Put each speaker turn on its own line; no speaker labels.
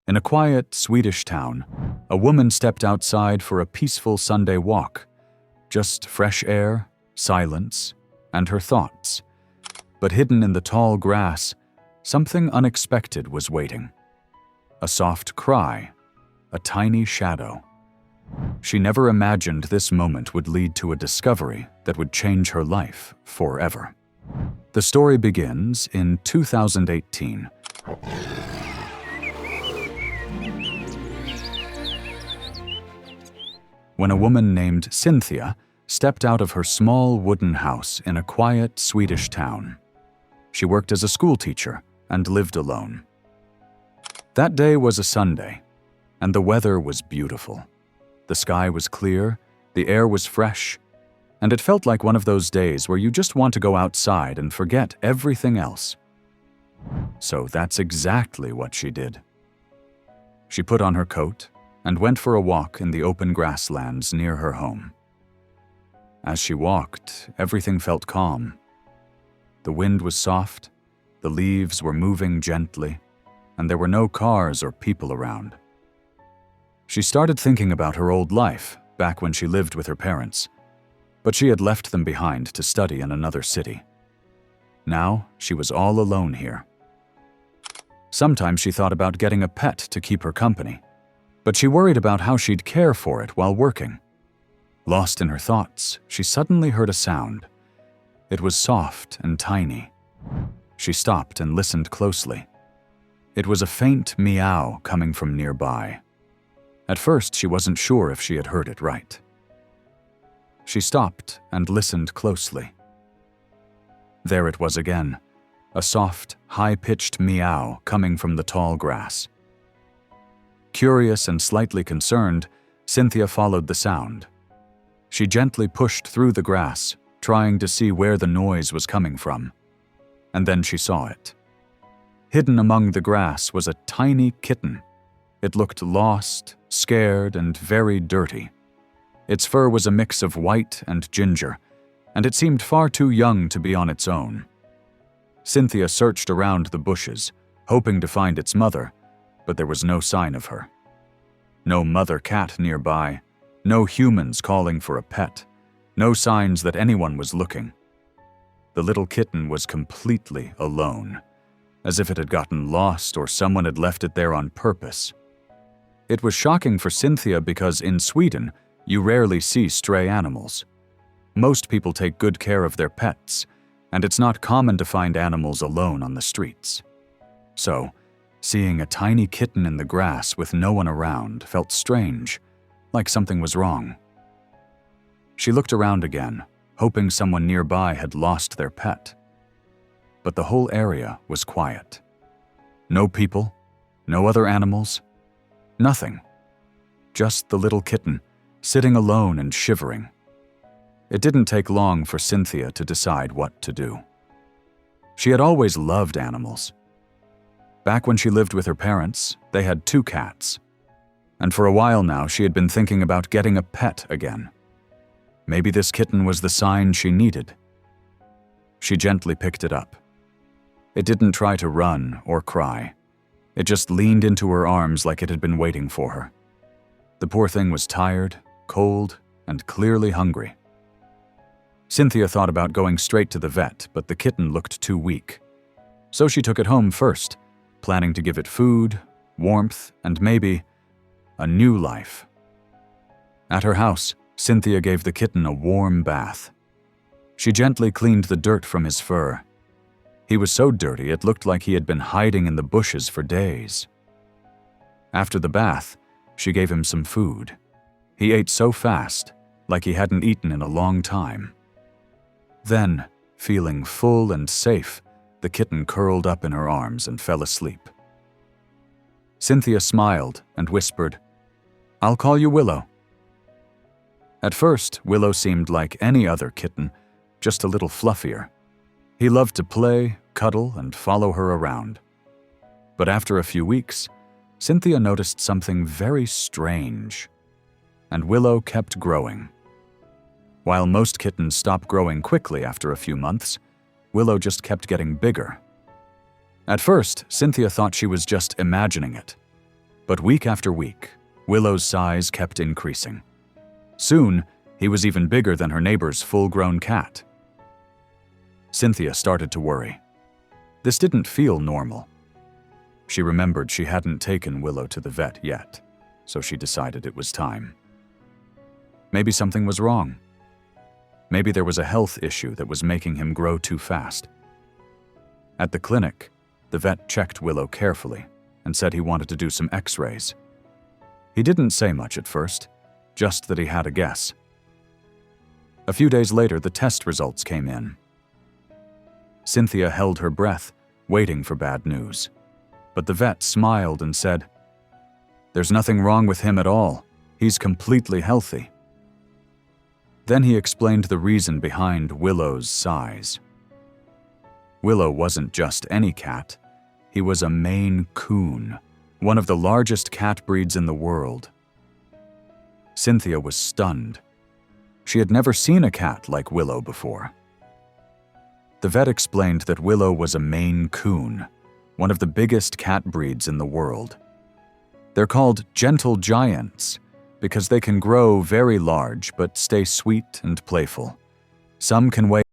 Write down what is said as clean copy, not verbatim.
In a quiet Swedish town, a woman stepped outside for a peaceful Sunday walk. Just fresh air, silence, and her thoughts. But hidden in the tall grass, something unexpected was waiting. A soft cry, a tiny shadow. She never imagined this moment would lead to a discovery that would change her life forever. The story begins in 2018. When a woman named Cynthia stepped out of her small wooden house in a quiet Swedish town. She worked as a schoolteacher and lived alone. That day was a Sunday, and the weather was beautiful. The sky was clear, the air was fresh, and it felt like one of those days where you just want to go outside and forget everything else. So that's exactly what she did. She put on her coat and went for a walk in the open grasslands near her home. As she walked, everything felt calm. The wind was soft, the leaves were moving gently, and there were no cars or people around. She started thinking about her old life back when she lived with her parents, but she had left them behind to study in another city. Now she was all alone here. Sometimes she thought about getting a pet to keep her company, but she worried about how she'd care for it while working. Lost in her thoughts, she suddenly heard a sound. It was soft and tiny. She stopped and listened closely. It was a faint meow coming from nearby. At first, she wasn't sure if she had heard it right. She stopped and listened closely. There it was again, a soft, high-pitched meow coming from the tall grass. Curious and slightly concerned, Cynthia followed the sound. She gently pushed through the grass, trying to see where the noise was coming from. And then she saw it. Hidden among the grass was a tiny kitten. It looked lost, scared, and very dirty. Its fur was a mix of white and ginger, and it seemed far too young to be on its own. Cynthia searched around the bushes, hoping to find its mother, but there was no sign of her. No mother cat nearby, no humans calling for a pet, no signs that anyone was looking. The little kitten was completely alone, as if it had gotten lost or someone had left it there on purpose. It was shocking for Cynthia because in Sweden, you rarely see stray animals. Most people take good care of their pets, and it's not common to find animals alone on the streets. So, seeing a tiny kitten in the grass with no one around felt strange, like something was wrong. She looked around again, hoping someone nearby had lost their pet. But the whole area was quiet. No people, no other animals, nothing. Just the little kitten, sitting alone and shivering. It didn't take long for Cynthia to decide what to do. She had always loved animals. Back when she lived with her parents, they had 2 cats. And for a while now, she had been thinking about getting a pet again. Maybe this kitten was the sign she needed. She gently picked it up. It didn't try to run or cry. It just leaned into her arms like it had been waiting for her. The poor thing was tired, cold, and clearly hungry. Cynthia thought about going straight to the vet, but the kitten looked too weak. So she took it home first, planning to give it food, warmth, and maybe a new life. At her house, Cynthia gave the kitten a warm bath. She gently cleaned the dirt from his fur. He was so dirty it looked like he had been hiding in the bushes for days. After the bath, she gave him some food. He ate so fast, like he hadn't eaten in a long time. Then, feeling full and safe, the kitten curled up in her arms and fell asleep. Cynthia smiled and whispered, "I'll call you Willow." At first, Willow seemed like any other kitten, just a little fluffier. He loved to play, cuddle, and follow her around. But after a few weeks, Cynthia noticed something very strange. And Willow kept growing. While most kittens stop growing quickly after a few months, Willow just kept getting bigger. At first, Cynthia thought she was just imagining it. But week after week, Willow's size kept increasing. Soon, he was even bigger than her neighbor's full-grown cat. Cynthia started to worry. This didn't feel normal. She remembered she hadn't taken Willow to the vet yet, so she decided it was time. Maybe something was wrong. Maybe there was a health issue that was making him grow too fast. At the clinic, the vet checked Willow carefully and said he wanted to do some x-rays. He didn't say much at first, just that he had a guess. A few days later, the test results came in. Cynthia held her breath, waiting for bad news. But the vet smiled and said, "There's nothing wrong with him at all. He's completely healthy." Then he explained the reason behind Willow's size. Willow wasn't just any cat. He was a Maine Coon, one of the largest cat breeds in the world. Cynthia was stunned. She had never seen a cat like Willow before. The vet explained that Willow was a Maine Coon, one of the biggest cat breeds in the world. They're called gentle giants because they can grow very large but stay sweet and playful. Some can weigh